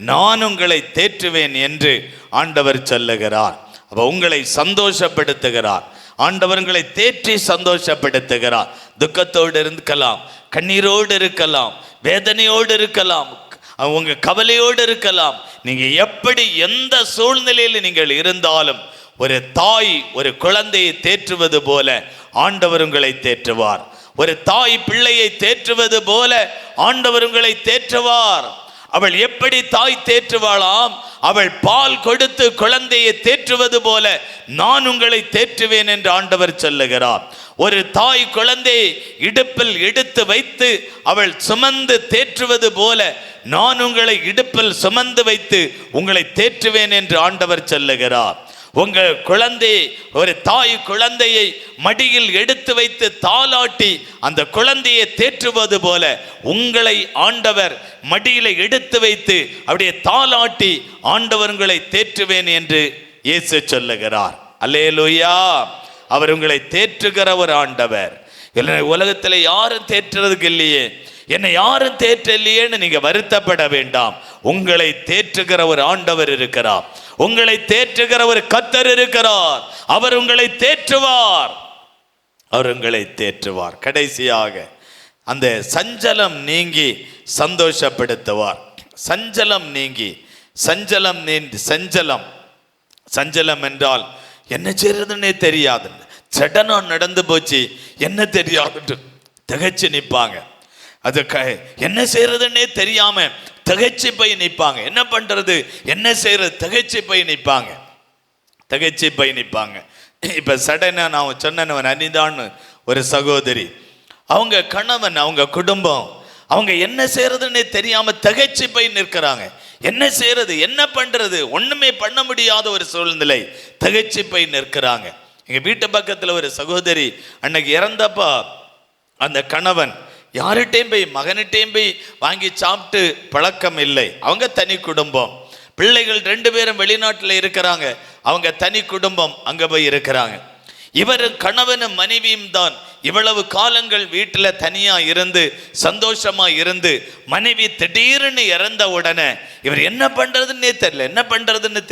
நான் உங்களை தேற்றுவேன் என்று ஆண்டவர் சொல்லுகிறார். அப்ப உங்களை சந்தோஷப்படுத்துகிறார். ஆண்டவர் உங்களை தேற்றி சந்தோஷப்படுத்துகிறார். துக்கத்தோடு இருக்கலாம், கண்ணீரோடு இருக்கலாம், வேதனையோடு இருக்கலாம், உங்க கவலையோடு இருக்கலாம். நீங்க எப்படி எந்த சூழ்நிலையில் நீங்கள் இருந்தாலும் ஒரு தாய் ஒரு குழந்தையை தேற்றுவது போல ஆண்டவர் உங்களை தேற்றுவார். ஒரு தாய் பிள்ளையை தேற்றுவது போல ஆண்டவர் உங்களை தேற்றுவார். அவள் எப்படி தாய் தேற்றுவாளாம்? அவள் பால் கொடுத்து குழந்தையை தேற்றுவது போல நான் உங்களை தேற்றுவேன் என்று ஆண்டவர் சொல்லுகிறார். ஒரு தாய் குழந்தையை இடுப்பில் எடுத்து வைத்து அவள் சுமந்து தேற்றுவது போல நான் உங்களை இடுப்பில் சுமந்து வைத்து உங்களை தேற்றுவேன் என்று ஆண்டவர் சொல்லுகிறார். உங்க குழந்தையை, ஒரு தாய் குழந்தையை மடியில் எடுத்து வைத்து தாலாட்டி அந்த குழந்தையை தேற்றுவது போல உங்களை ஆண்டவர் மடியில எடுத்து வைத்து அப்படியே தாலாட்டி ஆண்டவர் உங்களை தேற்றுவேன் என்று இயேசு சொல்லுகிறார். அல்லேலூயா. அவர் உங்களை தேற்றுகிற ஒரு ஆண்டவர். உலகத்தில் யாரும் தேற்றுறதுக்கு இல்லையே, என்னை யாரும் தேற்றலையேன்னு நீங்க வருத்தப்பட வேண்டாம். உங்களை தேற்றுகிற ஒரு ஆண்டவர் இருக்கிறார். உங்களை தேற்றுகிற ஒரு கர்த்தர் இருக்கிறார். அவர் உங்களை தேற்றுவார். அவர் உங்களை தேற்றுவார். கடைசியாக அந்த சஞ்சலம் நீங்கி சந்தோஷப்படுத்துவார். சஞ்சலம் நீங்கி சஞ்சலம் என்றால் என்ன செய்யறதுன்னே தெரியாது, சடனா நடந்து போச்சு என்ன தெரியாது திகைச்சு நிற்பாங்க. அது என்ன செய்யறதுன்னே தெரியாம திகைச்சு போய் நிற்பாங்க. என்ன பண்றது, என்ன செய்யறது, திகைச்சு போய் நிற்பாங்க. இப்ப சடனா நான் சொன்னவன் அனிதான்னு ஒரு சகோதரி, அவங்க கணவன், அவங்க குடும்பம், அவங்க என்ன செய்யறதுன்னே தெரியாம திகைச்சு போய் நிற்கிறாங்க. என்ன செய்யறது, என்ன பண்றது, ஒண்ணுமே பண்ண முடியாத ஒரு சூழ்நிலை, திகைச்சு போய் நிற்கிறாங்க. எங்க வீட்டு பக்கத்துல ஒரு சகோதரி அன்னைக்கு இறந்தப்ப அந்த கணவன் யார்கிட்டையும் போய் மகனிட்டையும் போய் வாங்கி சாப்பிட்டு பழக்கம் இல்லை. அவங்க தனி குடும்பம். பிள்ளைகள் 2 பேரும் வெளிநாட்டில் இருக்கிறாங்க. அவங்க தனி குடும்பம், அங்கே போய் இருக்கிறாங்க. இவர் கணவனும் மனைவியும் தான் இவ்வளவு காலங்கள் வீட்டில் தனியாக இருந்து சந்தோஷமாக இருந்து மனைவி திடீர்னு இறந்த உடனே இவர் என்ன பண்ணுறதுன்னே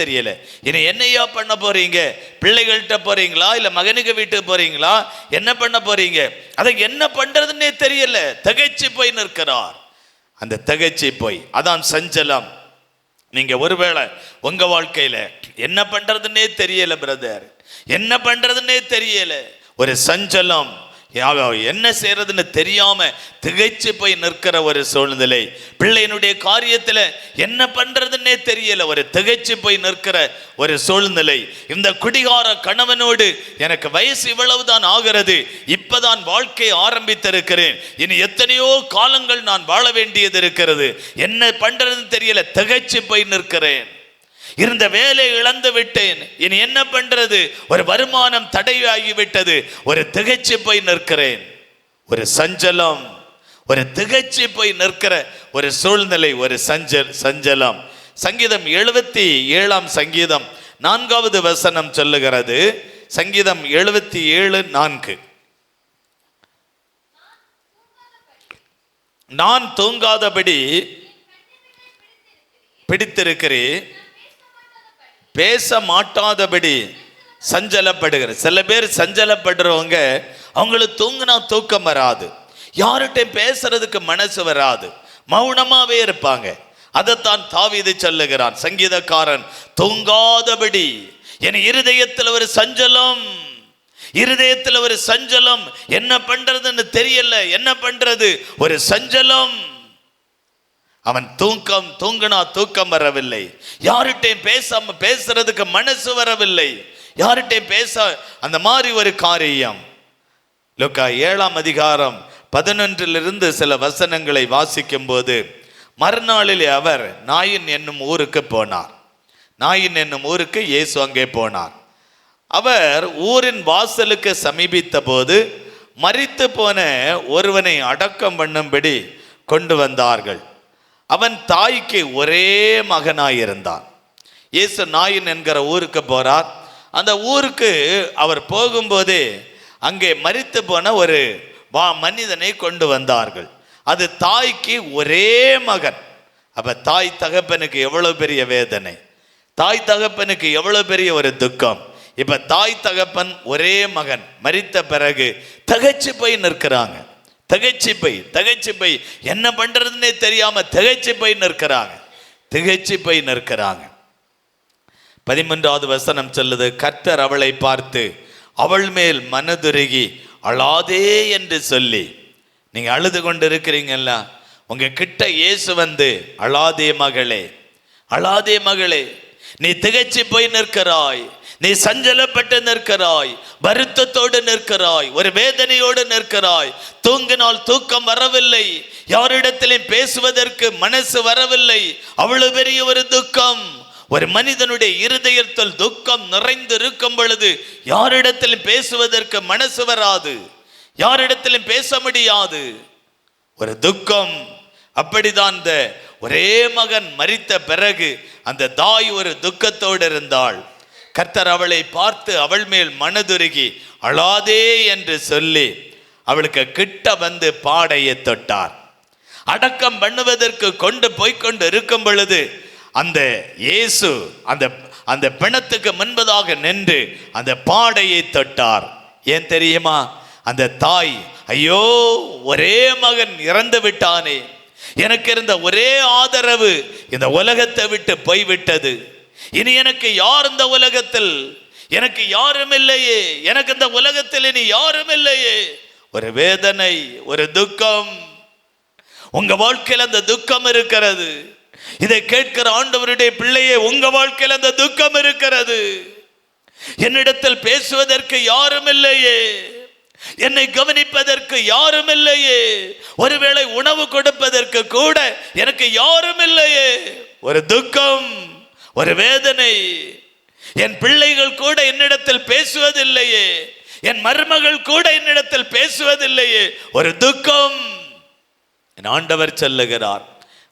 தெரியல. இனி என்னையா பண்ண போறீங்க? பிள்ளைகள்கிட்ட போறீங்களா இல்லை மகனுக்கு வீட்டுக்கு போறீங்களா? என்ன பண்ண போறீங்க? அதை என்ன பண்ணுறதுன்னே தெரியல. திகைச்சு போய் நிற்கிறார். அந்த திகைச்சு போய் அதான் சஞ்சலம். நீங்க ஒருவேளை உங்க வாழ்க்கையில என்ன பண்றதுன்னே தெரியல பிரதர், என்ன பண்றதுன்னே தெரியல, ஒரு சஞ்சலம், என்ன செய்யறதுன்னு தெரியாம திகைச்சு போய் நிற்கிற ஒரு சூழ்நிலை. பிள்ளையினுடைய காரியத்துல என்ன பண்றதுன்னே தெரியல, ஒரு திகைச்சு போய் நிற்கிற ஒரு சூழ்நிலை. இந்த குடிகார கணவனோடு எனக்கு வயசு இவ்வளவுதான் ஆகிறது, இப்பதான் வாழ்க்கை ஆரம்பித்திருக்கிறேன், இனி எத்தனையோ காலங்கள் நான் வாழ வேண்டியது இருக்கிறது, என்ன பண்றதுன்னு தெரியல, திகைச்சு போய் நிற்கிறேன். இருந்த வேலை இழந்து விட்டேன், இனி என்ன பண்றது? ஒரு வருமானம் தடையாகிவிட்டது, ஒரு திகைச்சு போய் நிற்கிறேன். ஒரு சஞ்சலம், ஒரு திகைச்சு போய் நிற்கிற ஒரு சூழ்நிலை, ஒரு சஞ்சலம். சங்கீதம் 77 சங்கீதம் 4வது வசனம் சொல்லுகிறது. சங்கீதம் 77:4, நான் தூங்காதபடி பிடித்திருக்கிறேன், பேச மாட்டாதபடி சஞ்சலப்படுகிற. சில பேர் சஞ்சலப்படுறவங்க அவங்களுக்கு தூங்கினா தூக்கம் வராது, யார்கிட்டையும் பேசுறதுக்கு மனசு வராது, மௌனமாவே இருப்பாங்க. அதைத்தான் தாவீது சொல்லுகிறான், சங்கீதக்காரன், தூங்காதபடி என் இருதயத்தில் ஒரு சஞ்சலம், இருதயத்தில் ஒரு சஞ்சலம், என்ன பண்றதுன்னு தெரியல, என்ன பண்றது, ஒரு சஞ்சலம். அவன் தூங்கினா தூக்கம் வரவில்லை, யார்கிட்டையும் பேசுறதுக்கு மனசு வரவில்லை, யார்கிட்டையும் பேச அந்த மாதிரி ஒரு காரியம். லூக்கா 7ஆம் அதிகாரம் 11 சில வசனங்களை வாசிக்கும் போது, மறுநாளில் அவர் நாயின் என்னும் ஊருக்கு போனார். நாயின் என்னும் ஊருக்கு இயேசு அங்கே போனார். அவர் ஊரின் வாசலுக்கு சமீபித்த போது மரித்து போன ஒருவனை அடக்கம் பண்ணும்படி கொண்டு வந்தார்கள். அவன் தாய்க்கு ஒரே மகனாயிருந்தான். இயேசு நாயின் என்கிற ஊருக்கு போறார். அந்த ஊருக்கு அவர் போகும்போதே அங்கே மரித்து போன ஒரு மனிதனை கொண்டு வந்தார்கள். அது தாய்க்கு ஒரே மகன். அப்ப தாய் தகப்பனுக்கு எவ்வளவு பெரிய வேதனை, தாய் தகப்பனுக்கு எவ்வளவு பெரிய ஒரு துக்கம். இப்ப தாய் தகப்பன் ஒரே மகன் மரித்த பிறகு திகைச்சு போய் நிற்கிறாங்க. திகைச்சு போய் என்ன பண்றதுன்னே தெரியாம திகைச்சு போய் நிற்கிறாங்க. 13வது வசனம் சொல்லுது, கர்த்தர் அவளை பார்த்து அவள் மேல் மனதுருகி அழாதே என்று சொல்லி. நீங்க அழுது கொண்டு இருக்கிறீங்கல்ல, உங்க கிட்ட இயேசு வந்து அழாதே மகளே, அழாதே மகளே, நீ திகைச்சு போய் நிற்கிறாய், நீ சஞ்சலப்பட்டு நிற்கிறாய், வருத்தத்தோடு நிற்கிறாய், ஒரு வேதனையோடு நிற்கிறாய், தூங்கினால் தூக்கம் வரவில்லை, யாரிடத்திலும் பேசுவதற்கு மனசு வரவில்லை, அவ்வளவு பெரிய ஒரு துக்கம். ஒரு மனிதனுடைய இருதயத்தில் துக்கம் நிறைந்து இருக்கும் பொழுது யாரிடத்திலும் பேசுவதற்கு மனசு வராது, யாரிடத்திலும் பேச முடியாது, ஒரு துக்கம். அப்படிதான் இந்த ஒரே மகன் மரித்த பிறகு அந்த தாய் ஒரு துக்கத்தோடு இருந்தாள். கர்த்தர் அவளை பார்த்து அவள் மேல் மனதுருகி அழாதே என்று சொல்லி அவளுக்கு கிட்ட வந்து பாடையை தொட்டார். அடக்கம் பண்ணுவதற்கு கொண்டு போய்கொண்டு இருக்கும் பொழுது அந்த இயேசு அந்த பிணத்துக்கு முன்பதாக நின்று அந்த பாடையை தொட்டார். ஏன் தெரியுமா? அந்த தாய், ஐயோ ஒரே மகன் இறந்து விட்டானே, எனக்கு இருந்த ஒரே ஆதரவு இந்த உலகத்தை விட்டு போய்விட்டது, இனி எனக்கு யார் இந்த உலகத்தில், எனக்கு யாரும் இல்லையே, எனக்கு இந்த உலகத்தில் இனி யாரும் இல்லையே. ஒரு வேதனை, ஒரு துக்கம். உங்க வாழ்க்கையில் அந்த துக்கம் இருக்கிறது. இதை கேட்கிற ஆண்டவருடைய பிள்ளையே, உங்க வாழ்க்கையில் அந்த துக்கம் இருக்கிறது. என்னிடத்தில் பேசுவதற்கு யாரும் இல்லையே, என்னை கவனிப்பதற்கு யாரும் இல்லையே, ஒருவேளை உணவு கொடுப்பதற்கு கூட எனக்கு யாரும் இல்லையே. ஒரு துக்கம், ஒரு வேதனை. என் பிள்ளைகள் கூட என்னிடத்தில் பேசுவதில்லையே, என் மருமகள் கூட என்னிடத்தில் பேசுவதில்லையே. ஒரு துக்கம். என் ஆண்டவர் சொல்லுகிறார்,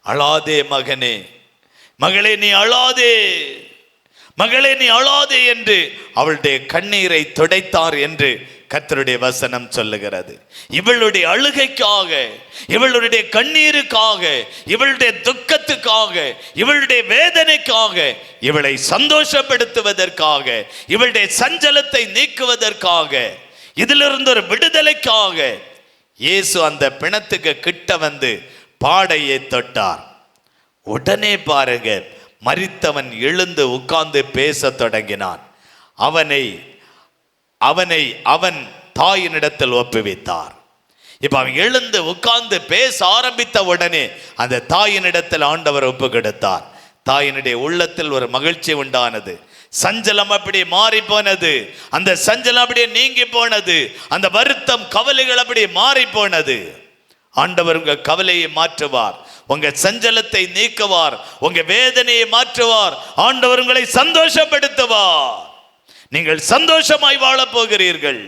அழாதே மகனே, மகளே நீ அழாதே, மகளே நீ அழாதே என்று அவளுடைய கண்ணீரை துடைத்தார் என்று கர்த்தருடைய வசனம் சொல்லுகிறது. இவளுடைய அழுகைக்காக, இவளுடைய கண்ணீருக்காக, இவளுடைய துக்கத்துக்காக, இவளுடைய வேதனைக்காக, இவளை சந்தோஷப்படுத்துவதற்காக, இவளுடைய சஞ்சலத்தை நீக்குவதற்காக, இதிலிருந்து ஒரு விடுதலைக்காக இயேசு அந்த பிணத்துக்கு கிட்ட வந்து பாடையை தொட்டார். உடனே பாருங்க, மரித்தவன் எழுந்து உட்கார்ந்து பேச தொடங்கினான். அவன் தாயினிடத்தில் ஒப்புவித்தார். இப்ப அவன் எழுந்து உட்கார்ந்து பேச ஆரம்பித்த உடனே அந்த தாயினிடத்தில் ஆண்டவர் ஒப்பு கொடுத்தார். தாயினுடைய உள்ளத்தில் ஒரு மகிழ்ச்சி உண்டானது. சஞ்சலம் அப்படியே மாறி போனது. அந்த சஞ்சலம் அப்படியே நீங்கி போனது. அந்த வருத்தம், கவலைகள் அப்படியே மாறி போனது. ஆண்டவர் உங்க கவலையை மாற்றுவார், உங்க சஞ்சலத்தை நீக்குவார், உங்க வேதனையை மாற்றுவார். ஆண்டவர் உங்களை சந்தோஷப்படுத்துவார். நீங்கள் சந்தோஷமாய் வாழ போகிறீர்கள்,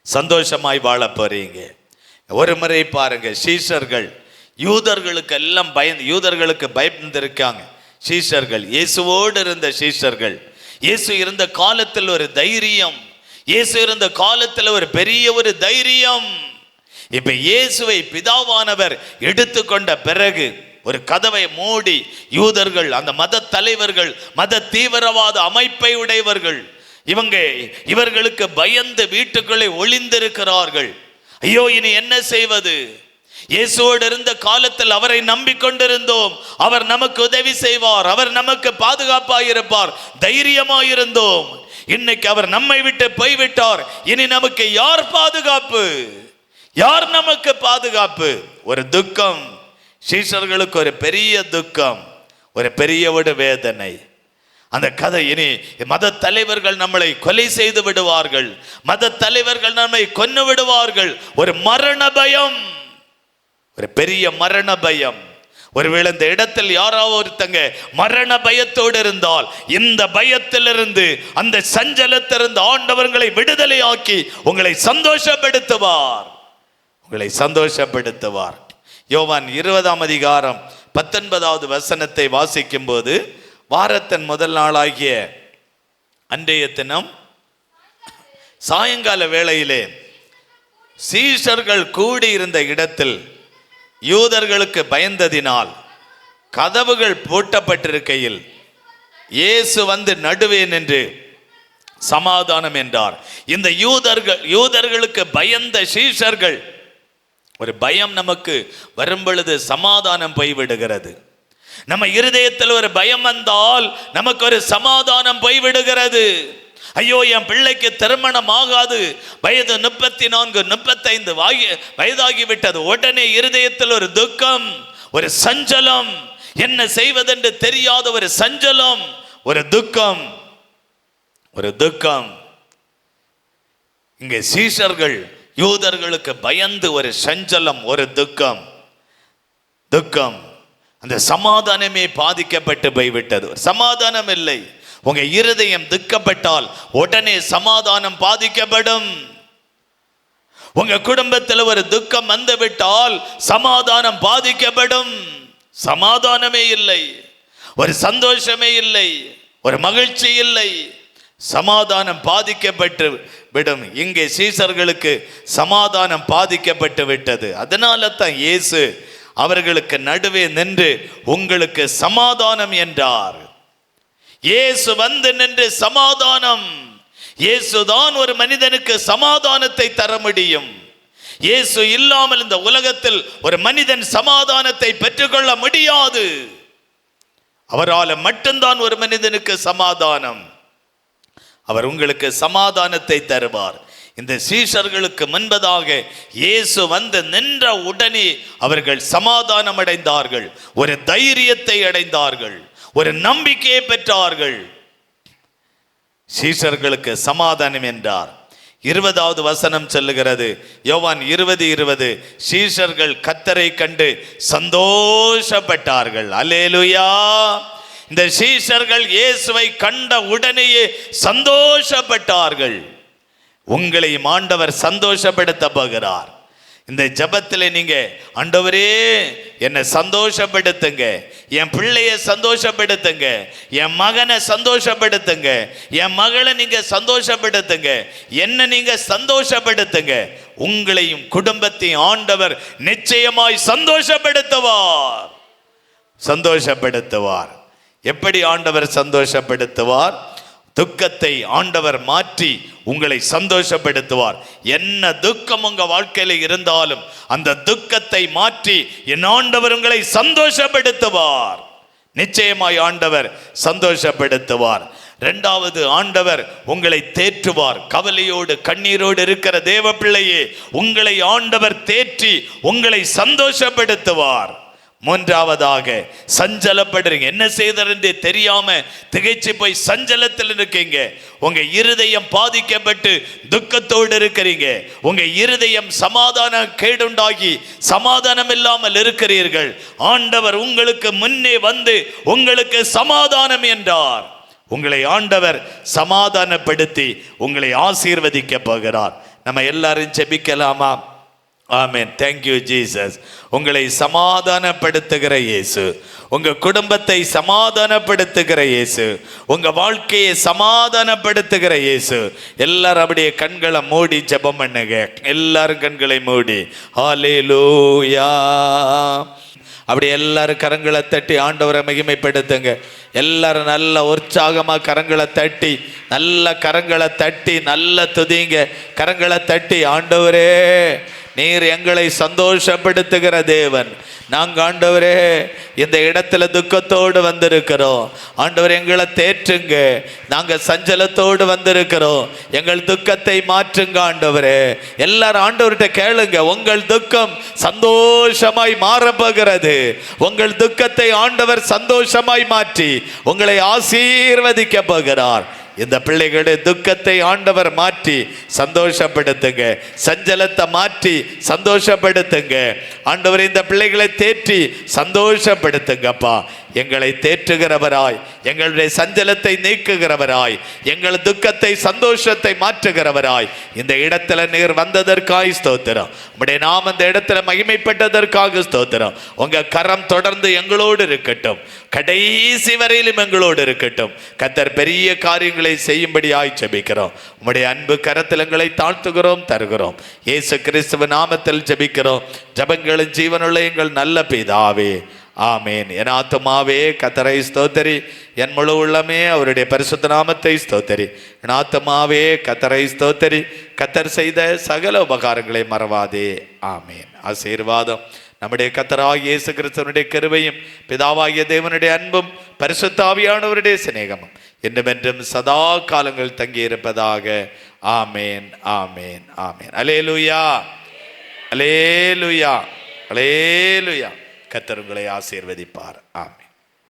சந்தோஷமாய் வாழ போறீங்க. ஒரு முறை பாருங்க, சீஷர்கள் யூதர்களுக்கு எல்லாம் யூதர்களுக்கு பயந்திருக்காங்க. சீஷர்கள், இயேசுவோடு இருந்த சீஷர்கள், இயேசு இருந்த காலத்தில் ஒரு தைரியம், இயேசு இருந்த காலத்தில் ஒரு பெரிய ஒரு தைரியம். இப்ப இயேசுவை பிதாவானவர் எடுத்துக்கொண்ட பிறகு ஒரு கதவை மூடி யூதர்கள், அந்த மத தலைவர்கள், மத தீவிரவாத அமைப்பை உடையவர்கள், இவர்களுக்கு பயந்து வீட்டுக்குள்ளே ஒளிந்திருக்கிறார்கள். ஐயோ, இனி என்ன செய்வது? இயேசுவோடு இருந்த காலத்தில் அவரை நம்பிக்கொண்டிருந்தோம், அவர் நமக்கு உதவி செய்வார், அவர் நமக்கு பாதுகாப்பாயிருப்பார், தைரியமாயிருந்தோம். இன்னைக்கு அவர் நம்மை விட்டு போய்விட்டார், இனி நமக்கு யார் பாதுகாப்பு? யார் நமக்கு பாதுகாப்பு? ஒரு துக்கம். சீஷர்களுக்கு ஒரு பெரிய துக்கம், ஒரு பெரிய ஒரு வேதனை. அந்த கதை, இனி மத தலைவர்கள் நம்மளை கொலை செய்து விடுவார்கள், மத தலைவர்கள் நம்மை கொன்னு விடுவார்கள். ஒரு மரண பயம், ஒரு பெரிய மரண பயம். ஒருவேளை இந்த இடத்தில் யாராவது ஒருத்தங்க மரண பயத்தோடு இருந்தால், இந்த பயத்திலிருந்து, அந்த சஞ்சலத்திலிருந்து ஆண்டவர்களை விடுதலையாக்கி உங்களை சந்தோஷப்படுத்துவார், உங்களை சந்தோஷப்படுத்துவார். யோவான் 20ஆம் அதிகாரம் 19வது வசனத்தை வாசிக்கும் போது, வாரத்தின் முதல் நாளாகிய அன்றைய தினம் சாயங்கால வேளையிலே சீஷர்கள் கூடியிருந்த இடத்தில் யூதர்களுக்கு பயந்ததினால் கதவுகள் பூட்டப்பட்டிருக்கையில் இயேசு வந்து நடுவே நின்று சமாதானம் என்றார். இந்த யூதர்களுக்கு பயந்த சீஷர்கள், ஒரு பயம் நமக்கு வரும் பொழுது சமாதானம் போய்விடுகிறது. நம்ம இருதயத்தில் ஒரு பயம் வந்தால் நமக்கு ஒரு சமாதானம் போய்விடுகிறது. ஐயோ, என் பிள்ளைக்கு திருமணம் ஆகாது, வயது 34 35 வயதாகிவிட்டது. உடனே இருதயத்தில் ஒரு துக்கம், ஒரு சஞ்சலம், என்ன செய்வதென்று தெரியாத ஒரு சஞ்சலம், ஒரு துக்கம், ஒரு துக்கம். இங்கே சீஷர்கள் யூதர்களுக்கு பயந்து ஒரு சஞ்சலம், ஒரு துக்கம், துக்கம். அந்த சமாதானமே பாதிக்கப்பட்டு போய்விட்டது. சமாதானம் இல்லை. உங்க இருதயம் துக்கப்பட்டால் உடனே சமாதானம் பாதிக்கப்படும். உங்க குடும்பத்தில் ஒரு துக்கம் வந்துவிட்டால் சமாதானம் பாதிக்கப்படும். சமாதானமே இல்லை, ஒரு சந்தோஷமே இல்லை, ஒரு மகிழ்ச்சி இல்லை, சமாதானம் பாதிக்கப்பட்டு விடும். இங்கே சீஷர்களுக்கு சமாதானம் பாதிக்கப்பட்டு விட்டது. அதனால தான் இயேசு அவர்களுக்கு நடுவே நின்று உங்களுக்கு சமாதானம் என்றார். இயேசு வந்து நின்று சமாதானம். இயேசுதான் ஒரு மனிதனுக்கு சமாதானத்தை தர முடியும். இயேசு இல்லாமல் இந்த உலகத்தில் ஒரு மனிதன் சமாதானத்தை பெற்றுக்கொள்ள முடியாது. அவரால் மட்டும்தான் ஒரு மனிதனுக்கு சமாதானம். அவர் உங்களுக்கு சமாதானத்தை தருவார். இந்த சீஷர்களுக்கு முன்பதாக இயேசு வந்து நின்ற உடனே அவர்கள் சமாதானம் அடைந்தார்கள், ஒரு தைரியத்தை அடைந்தார்கள், ஒரு நம்பிக்கையை பெற்றார்கள். சீஷர்களுக்கு சமாதானம் என்றார். 20வது வசனம் சொல்லுகிறது, யோவான் 20:20, சீஷர்கள் கர்த்தரை கண்டு சந்தோஷப்பட்டார்கள். அல்லேலூயா. இந்த சீஷர்கள் இயேசுவை கண்ட உடனேயே சந்தோஷப்பட்டார்கள். உங்களையும் ஆண்டவர் சந்தோஷப்படுத்த போகிறார். இந்த ஜபத்தில் நீங்க ஆண்டவரே என்னை சந்தோஷப்படுத்துங்க, என் பிள்ளைய சந்தோஷப்படுத்துங்க, என் மகனை சந்தோஷப்படுத்துங்க, என் மகளை நீங்க சந்தோஷப்படுத்துங்க, என்ன நீங்க சந்தோஷப்படுத்துங்க. உங்களையும் குடும்பத்தையும் ஆண்டவர் நிச்சயமாய் சந்தோஷப்படுத்துவார். சந்தோஷப்படுத்துவார். எப்படி ஆண்டவர் சந்தோஷப்படுத்துவார்? துக்கத்தை ஆண்டவர் மாற்றி உங்களை சந்தோஷப்படுத்துவார். என்ன துக்கம் உங்க வாழ்க்கையில இருந்தாலும் அந்த துக்கத்தை மாற்றி என் ஆண்டவர் உங்களை சந்தோஷப்படுத்துவார். நிச்சயமாய் ஆண்டவர் சந்தோஷப்படுத்துவார். இரண்டாவது, ஆண்டவர் உங்களை தேற்றுவார். கவலையோடு கண்ணீரோடு இருக்கிற தேவ பிள்ளையே, உங்களை ஆண்டவர் தேற்றி உங்களை சந்தோஷப்படுத்துவார். மூன்றாவதாக, சஞ்சலப்படுறீங்க, என்ன செய்தே தெரியாம திகைச்சு போய் சஞ்சலத்தில் இருக்கீங்க, உங்க இருதயம் பாதிக்கப்பட்டு துக்கத்தோடு இருக்கிறீங்க, உங்க இருதயம் சமாதான கேடுண்டாகி சமாதானம் இல்லாமல் இருக்கிறீர்கள். ஆண்டவர் உங்களுக்கு முன்னே வந்து உங்களுக்கு சமாதானம் என்றார். உங்களை ஆண்டவர் சமாதானப்படுத்தி உங்களை ஆசீர்வதிக்க போகிறார். நம்ம எல்லாரும் ஜெபிக்கலாமா? ஆமென். Thank you Jesus. உங்களை சமாதானப்படுத்துகிற இயேசு, உங்க குடும்பத்தை சமாதானப்படுத்துகிற இயேசு, உங்க வாழ்க்கையை சமாதானப்படுத்துகிற இயேசு. எல்லாரும் அப்படியே கண்களை மூடி ஜெபம் பண்ணுங்க. எல்லாரும் கண்களை மூடி ஹல்லேலூயா. அப்படி எல்லாரும் கரங்களை தட்டி ஆண்டவரை மகிமைப்படுத்துங்க. எல்லாரும் நல்ல உற்சாகமா கரங்களை தட்டி, நல்ல கரங்களை தட்டி, நல்ல துதிங்க. கரங்களை தட்டி, ஆண்டவரே நீர் எங்களை சந்தோஷப்படுத்துகிற தேவன். நாங்க ஆண்டவரே இந்த இடத்துல துக்கத்தோடு வந்திருக்கிறோம். ஆண்டவர் எங்களை தேற்றுங்க. நாங்க சஞ்சலத்தோடு வந்திருக்கிறோம். எங்கள் துக்கத்தை மாற்றுங்க ஆண்டவரே. எல்லாரும் ஆண்டவர்கிட்ட கேளுங்க. உங்கள் துக்கம் சந்தோஷமாய் மாறப்போகிறது. உங்கள் துக்கத்தை ஆண்டவர் சந்தோஷமாய் மாற்றி உங்களை ஆசீர்வதிக்க போகிறார். இந்த பிள்ளைகளுடைய துக்கத்தை ஆண்டவர் மாற்றி சந்தோஷப்படுத்துங்க. சஞ்சலத்தை மாற்றி சந்தோஷப்படுத்துங்க. ஆண்டவர் இந்த பிள்ளைகளை தேற்றி சந்தோஷப்படுத்துங்கப்பா. எங்களை தேற்றுகிறவராய், எங்களுடைய சஞ்சலத்தை நீக்குகிறவராய், எங்கள் துக்கத்தை சந்தோஷத்தை மாற்றுகிறவராய் இந்த இடத்துல நீர் வந்ததற்காக ஸ்தோத்திரம். உம்முடைய நாமம் இந்த இடத்துல மகிமைப்பட்டதற்காக ஸ்தோத்திரம். உங்க கரம் தொடர்ந்து எங்களோடு இருக்கட்டும், கடைசி வரையிலும் எங்களோடு இருக்கட்டும். கர்த்தர் பெரிய காரியங்களை செய்யும்படியாய் ஜெபிக்கிறோம். உம்முடைய அன்பு கரத்தில் எங்களை தாழ்த்துகிறோம், தருகிறோம். இயேசு கிறிஸ்துவ நாமத்தில் ஜெபிக்கிறோம். ஜெபங்களும் ஜீவனுள்ள எங்கள் நல்ல பிதாவே, ஆமேன். என் ஆத்துமாவே கர்த்தரை ஸ்தோத்தரி, என் முழு உள்ளமே அவருடைய பரிசுத்த நாமத்தை ஸ்தோத்தரி. என் ஆத்துமாவே கர்த்தரை ஸ்தோத்தரி, கர்த்தர் செய்த சகல உபகாரங்களை மறவாதே. ஆமேன். ஆசீர்வாதம் நம்முடைய கர்த்தராகிய இயேசு கிறிஸ்துவனுடைய கிருபையும் பிதாவாகிய தேவனுடைய அன்பும் பரிசுத்த ஆவியானவருடைய சிநேகமும் என்றுமென்றும் சதா காலங்கள் தங்கி இருப்பதாக. ஆமேன், ஆமேன், ஆமேன். அல்லேலூயா, அல்லேலூயா, அல்லேலூயா. கர்த்தர் உங்களை ஆசீர்வதிப்பார். ஆமென்.